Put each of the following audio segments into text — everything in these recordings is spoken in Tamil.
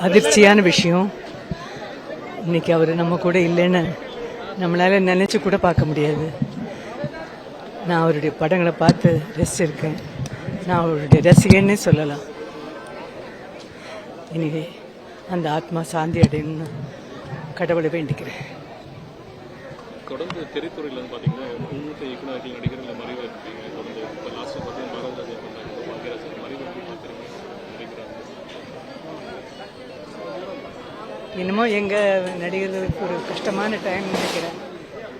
அதிர்ச்சியான விஷயம். இன்னைக்கு அவர் நம்ம கூட இல்லைன்னு நம்மளால நினைச்சு கூட பார்க்க முடியாது. நான் அவருடைய படங்களை பார்த்து ரசிச்சிருக்கேன். நான் அவருடைய ரசிகன்னே சொல்லலாம். இனிவே அந்த ஆத்மா சாந்தி அடையணும்னு கடவுளை வேண்டிக்கிறேன். தொடர்ந்து திரைத்துறையில் வந்து பார்த்தீங்கன்னா மூத்த இயக்குநர்கள் நடிகர்கள் மறைவு இருக்கீங்க. தொடர்ந்து இப்போ லாஸ்ட்டாக பார்த்தீங்கன்னா பாரதிராஜா பண்ணாங்க, பாக்யராஜன் மறைவு இன்னமும் எங்கள் நடிகர்களுக்கு ஒரு கஷ்டமான டைம் நினைக்கிறேன்.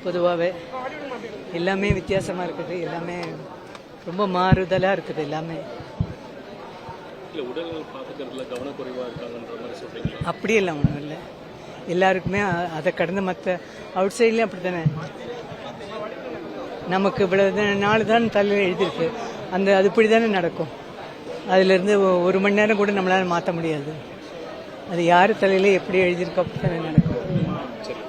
பொதுவாகவே எல்லாமே வித்தியாசமாக இருக்குது, எல்லாமே ரொம்ப மாறுதலாக இருக்குது. எல்லாமே இல்லை உடல் பார்த்துக்கிறதுல கவனக்குறைவாக இருக்காங்கன்ற மாதிரி சொல்கிறீங்களா? அப்படியெல்லாம் ஒன்றும் இல்லை. எல்லாருக்குமே அதை கடந்து மற்ற அவுட் சைட்லேயும் அப்படி தானே. நமக்கு இவ்வளவு நாள் தான் தலையில் எழுதியிருக்கு, அது இப்படி தானே நடக்கும். அதிலிருந்து ஒரு மணி நேரம் கூட நம்மளால் மாற்ற முடியாது. அது யார் தலையில எப்படி எழுதியிருக்கோ அப்படி தானே நடக்கும். சரி.